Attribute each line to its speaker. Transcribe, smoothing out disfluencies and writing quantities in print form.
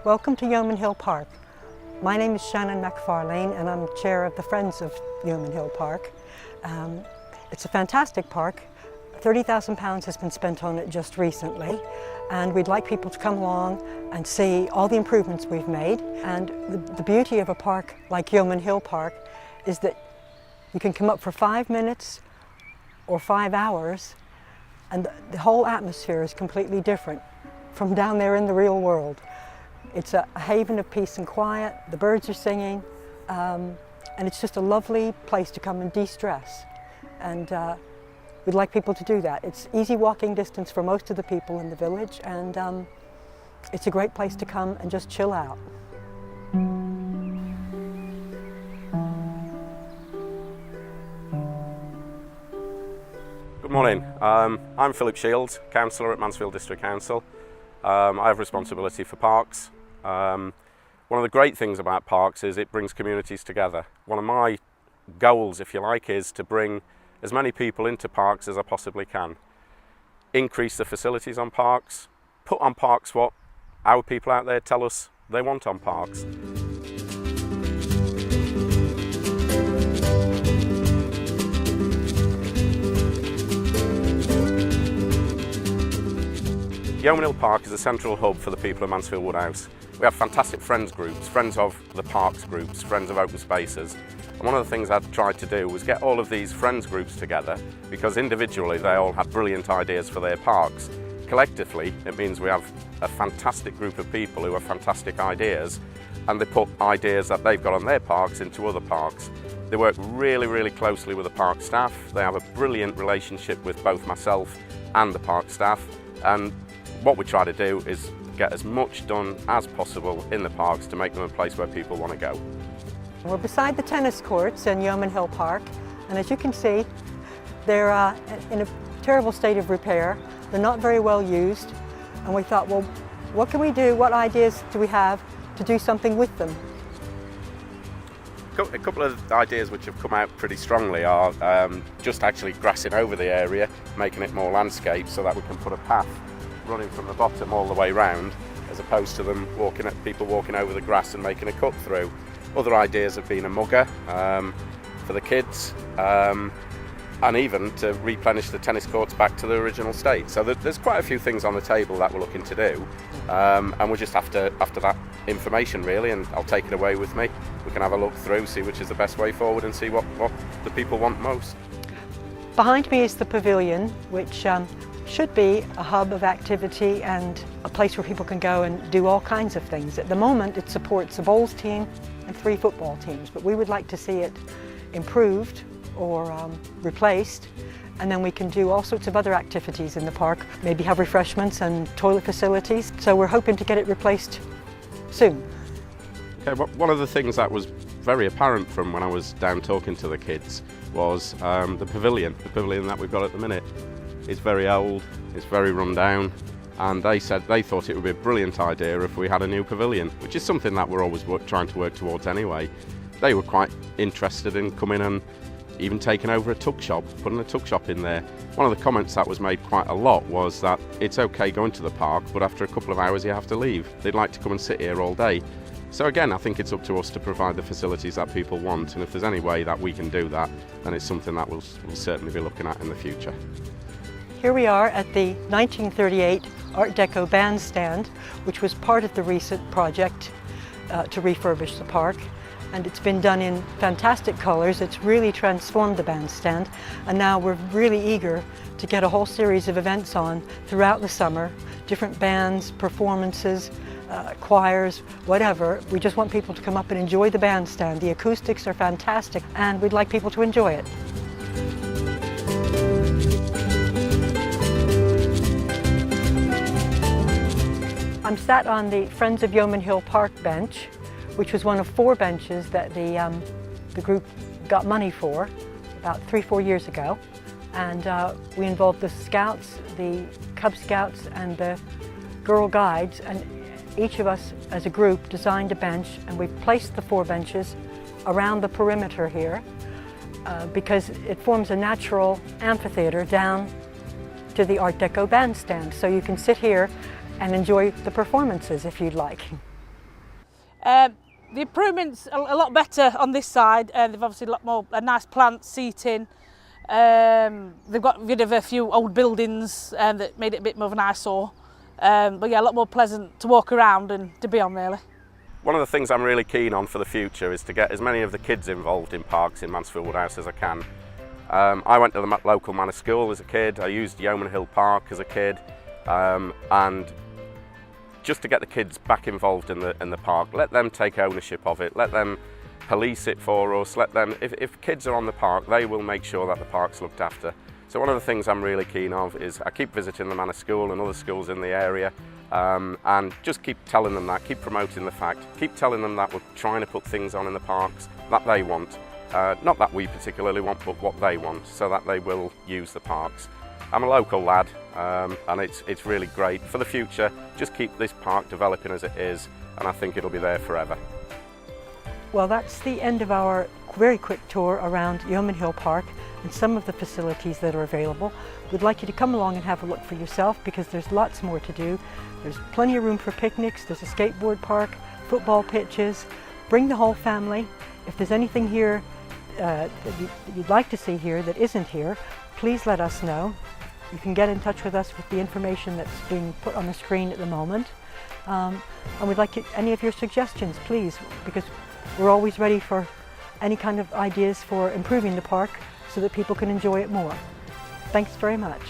Speaker 1: Welcome to Yeoman Hill Park. My name is Shannon Macfarlane and I'm chair of the Friends of Yeoman Hill Park. It's a fantastic park. £30,000 has been spent on it just recently, and we'd like people to come along and see all the improvements we've made. And the beauty of a park like Yeoman Hill Park is that you can come up for 5 minutes or 5 hours and the whole atmosphere is completely different from down there in the real world. It's a haven of peace and quiet, the birds are singing, and it's just a lovely place to come and de-stress. And we'd like people to do that. It's easy walking distance for most of the people in the village, and it's a great place to come and just chill out.
Speaker 2: Good morning, I'm Philip Shields, Councillor at Mansfield District Council. I have responsibility for parks. One of the great things about parks is it brings communities together. One of my goals, if you like, is to bring as many people into parks as I possibly can. Increase the facilities on parks, put on parks what our people out there tell us they want on parks. Yeoman Hill Park is a central hub for the people of Mansfield Woodhouse. We have fantastic friends groups, friends of the parks groups, friends of open spaces. And one of the things I've tried to do was get all of these friends groups together, because individually they all had brilliant ideas for their parks. Collectively, it means we have a fantastic group of people who have fantastic ideas, and they put ideas that they've got on their parks into other parks. They work really, really closely with the park staff. They have a brilliant relationship with both myself and the park staff. And what we try to do is get as much done as possible in the parks to make them a place where people want to go.
Speaker 1: We're beside the tennis courts in Yeoman Hill Park, and as you can see, they're in a terrible state of repair. They're not very well used, and we thought, well, what can we do? What ideas do we have to do something with them?
Speaker 2: A couple of ideas which have come out pretty strongly are just actually grassing over the area, making it more landscape so that we can put a path running from the bottom all the way round, as opposed to them people walking over the grass and making a cut through. Other ideas have been a mugger for the kids, and even to replenish the tennis courts back to the original state. So there's quite a few things on the table that we're looking to do, and we're just after that information really, and I'll take it away with me. We can have a look through, see which is the best way forward, and see what the people want most.
Speaker 1: Behind me is the pavilion, which should be a hub of activity and a place where people can go and do all kinds of things. At the moment it supports a bowls team and 3 football teams, but we would like to see it improved or replaced, and then we can do all sorts of other activities in the park, maybe have refreshments and toilet facilities. So we're hoping to get it replaced soon.
Speaker 2: Okay, one of the things that was very apparent from when I was down talking to the kids was the pavilion that we've got at the minute. It's very old, it's very run down, and they said they thought it would be a brilliant idea if we had a new pavilion, which is something that we're always trying to work towards anyway. They were quite interested in coming and even taking over a tuck shop, putting a tuck shop in there. One of the comments that was made quite a lot was that it's okay going to the park, but after a couple of hours you have to leave. They'd like to come and sit here all day. So again, I think it's up to us to provide the facilities that people want, and if there's any way that we can do that, then it's something that we'll certainly be looking at in the future.
Speaker 1: Here we are at the 1938 Art Deco bandstand, which was part of the recent project to refurbish the park, and it's been done in fantastic colours. It's really transformed the bandstand, and now we're really eager to get a whole series of events on throughout the summer, different bands, performances, choirs, whatever. We just want people to come up and enjoy the bandstand. The acoustics are fantastic, and we'd like people to enjoy it. I'm sat on the Friends of Yeoman Hill Park bench, which was one of 4 benches that the group got money for about 3-4 years ago. And we involved the Scouts, the Cub Scouts and the girl guides, and each of us as a group designed a bench, and we've placed the 4 benches around the perimeter here because it forms a natural amphitheater down to the Art Deco bandstand. So you can sit here and enjoy the performances if you'd like.
Speaker 3: The improvements are a lot better on this side. They've obviously a lot more nice plant seating. They've got rid of a few old buildings that made it a bit more of an eyesore. But yeah, a lot more pleasant to walk around and to be on, really.
Speaker 2: One of the things I'm really keen on for the future is to get as many of the kids involved in parks in Mansfield Woodhouse as I can. I went to the local manor school as a kid. I used Yeoman Hill Park as a kid, and just to get the kids back involved in the park, let them take ownership of it, let them police it for us, let them, if kids are on the park, they will make sure that the park's looked after. So one of the things I'm really keen of is I keep visiting the manor school and other schools in the area, and just keep telling them that, keep promoting the fact, keep telling them that we're trying to put things on in the parks that they want. Not that we particularly want, but what they want, so that they will use the parks. I'm a local lad, and it's really great. For the future, just keep this park developing as it is, and I think it'll be there forever.
Speaker 1: Well, that's the end of our very quick tour around Yeoman Hill Park and some of the facilities that are available. We'd like you to come along and have a look for yourself, because there's lots more to do. There's plenty of room for picnics, there's a skateboard park, football pitches. Bring the whole family. If there's anything here that you'd like to see here that isn't here, please let us know. You can get in touch with us with the information that's being put on the screen at the moment. And we'd like any of your suggestions, please, because we're always ready for any kind of ideas for improving the park so that people can enjoy it more. Thanks very much.